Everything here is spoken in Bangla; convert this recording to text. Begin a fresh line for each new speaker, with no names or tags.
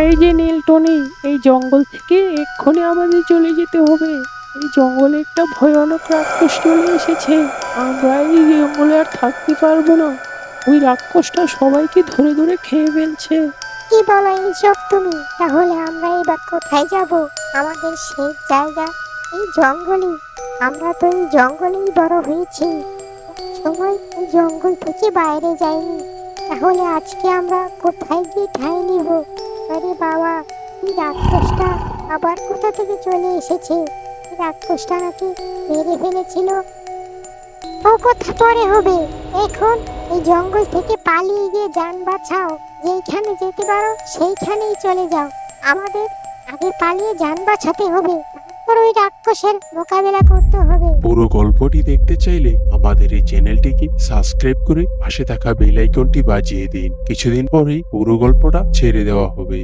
এই যে নীলটনি, এই জঙ্গল থেকে এক্ষুনি আমাদের চলে যেতে হবে। এই জঙ্গলে একটা ভয়ানক রাক্ষস চলে এসেছে। আমরা এই জঙ্গলে আর থাকতে পারবো না। ওই রাক্ষসটা সবাইকে ধরে ধরে খেয়ে ফেলছে।
কি বলো এইসব তুমি? তাহলে আমরা এবার কোথায় যাব? আমাদের সেই জায়গা এই জঙ্গলই। আমরা তো এই জঙ্গলেই বড় হয়েছি, সময় এই জঙ্গল থেকে বাইরে যাইনি। তাহলে আজকে আমরা কোথায় গিয়ে ঠাঁই নিব? আরে বাবা, এই রাক্ষসটা আবার কোথা থেকে চলে এসেছে? এই রাক্ষসটা নাকি মেরে ফেলেছিল। ও কথা পরে হবে, এখন এই জঙ্গল থেকে পালিয়ে গিয়ে যান বাঁচাও। যেইখানে যেতে পারো সেইখানেই চলে যাও। আমাদের আগে পালিয়ে যান বাঁচাতে হবে, তারপর ওই রাক্ষসের মোকাবেলা করতে হবে।
পুরো গল্পটি দেখতে চাইলে আমাদের এই চ্যানেলটিকে সাবস্ক্রাইব করে পাশে থাকা বেল আইকনটি বাজিয়ে দিন। কিছুদিন পরেই পুরো গল্পটা ছেড়ে দেওয়া হবে।